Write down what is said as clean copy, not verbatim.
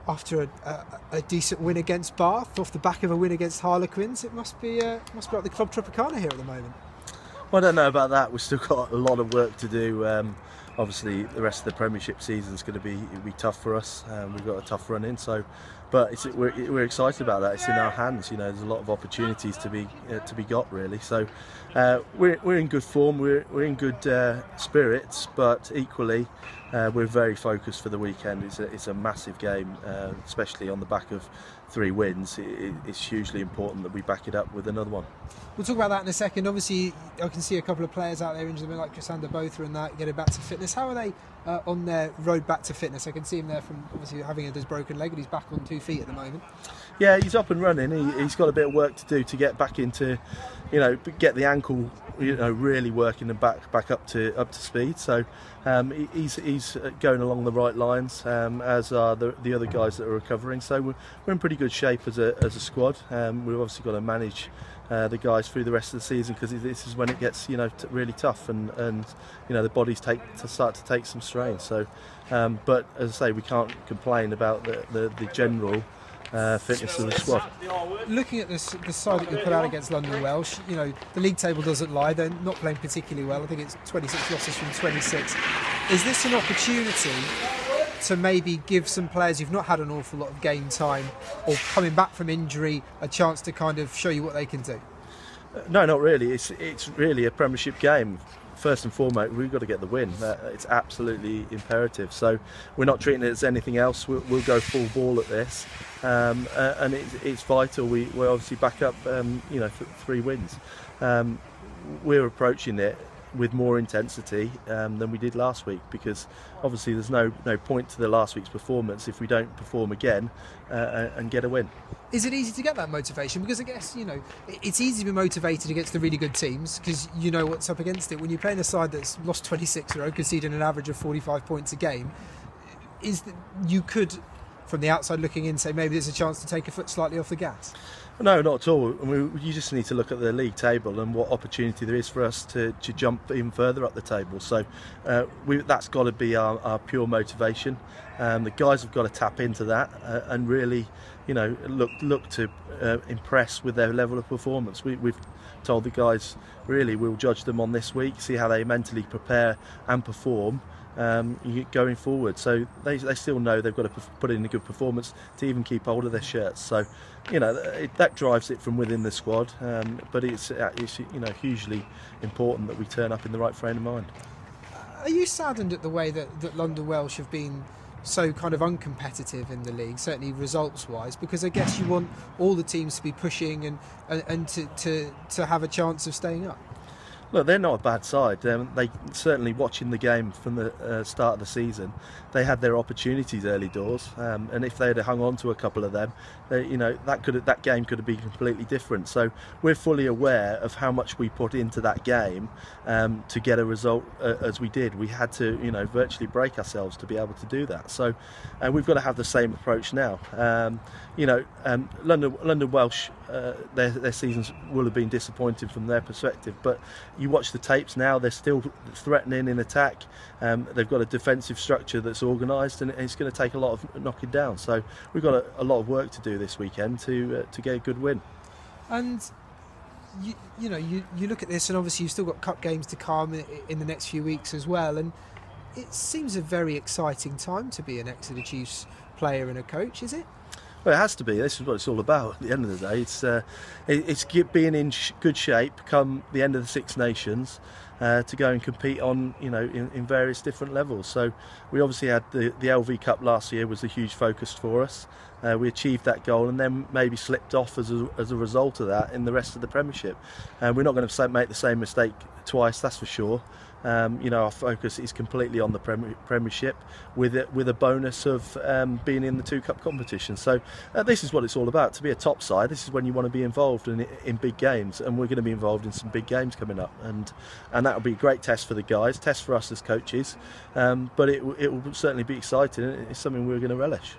after a decent win against Bath, off the back of a win against Harlequins, it must be like the Club Tropicana here at the moment. Well, I don't know about that. We've still got a lot of work to do. Obviously, the rest of the Premiership season is going to be tough for us. We've got a tough run in, but we're excited about that. It's in our hands. There's a lot of opportunities to be got really. So we're in good form. We're in good spirits, but equally we're very focused for the weekend. It's a massive game, especially on the back of 3 wins. It's hugely important that we back it up with another one. We'll talk about that in a second. Obviously, I can see a couple of players out there injured, like Cassandra Botha and that, getting back to fitness. How are they on their road back to fitness? I can see him there from obviously having his broken leg, and he's back on 2 feet at the moment. Yeah, he's up and running. He's got a bit of work to do to get back into, get the ankle, really working and back up to speed. So he's going along the right lines, as are the other guys that are recovering. So we're in pretty good shape as a squad. We've obviously got to manage the guys through the rest of the season, because this is when it gets really tough, and the bodies start to take some strain. So but as I say, we can't complain about the general fitness of the squad. Looking at the side that you put out against London Welsh, the league table doesn't lie. They're not playing particularly well. I think it's 26 losses from 26. Is this an opportunity to maybe give some players who've not had an awful lot of game time or coming back from injury a chance to kind of show you what they can do? No, not really. It's really a Premiership game. First and foremost, we've got to get the win. It's absolutely imperative. So we're not treating it as anything else. We'll go full ball at this, and it's vital. We're obviously back up, 3 wins. We're approaching it with more intensity than we did last week, because obviously there's no point to the last week's performance if we don't perform again and get a win. Is it easy to get that motivation? Because I guess, it's easy to be motivated against the really good teams because you know what's up against it. When you're playing a side that's lost 26 in a row, conceding an average of 45 points a game, is that you could, from the outside looking in, say maybe there's a chance to take a foot slightly off the gas? No, not at all. You just need to look at the league table and what opportunity there is for us to jump even further up the table. So that's got to be our pure motivation. The guys have got to tap into that and really, look to impress with their level of performance. We've told the guys, really, we'll judge them on this week, see how they mentally prepare and perform going forward. So they still know they've got to put in a good performance to even keep hold of their shirts. So that drives it from within the squad, but it's hugely important that we turn up in the right frame of mind. Are you saddened at the way that London Welsh have been so kind of uncompetitive in the league, certainly results wise, because I guess you want all the teams to be pushing and to have a chance of staying up? Look, they're not a bad side. They certainly, watching the game from the start of the season, they had their opportunities early doors, and if they had hung on to a couple of them, that game could have been completely different. So we're fully aware of how much we put into that game to get a result as we did. We had to, virtually break ourselves to be able to do that. So we've got to have the same approach now. London Welsh, their seasons will have been disappointing from their perspective, but you watch the tapes now, they're still threatening in attack. They've got a defensive structure that's organised, and it's going to take a lot of knocking down. So we've got a lot of work to do this weekend to get a good win. And you look at this, and obviously you've still got cup games to come in the next few weeks as well, and it seems a very exciting time to be an Exeter Chiefs player and a coach, is it? Well, it has to be. This is what it's all about. At the end of the day, it's being in good shape come the end of the Six Nations to go and compete on, in various different levels. So we obviously had the LV Cup last year was a huge focus for us. We achieved that goal and then maybe slipped off as a result of that in the rest of the Premiership. We're not going to make the same mistake twice, that's for sure. Our focus is completely on the Premiership with a bonus of being in the 2 cup competition. So this is what it's all about. To be a top side, this is when you want to be involved in big games, and we're going to be involved in some big games coming up, and that will be a great test for the guys, test for us as coaches, but it will certainly be exciting. It's something we're going to relish.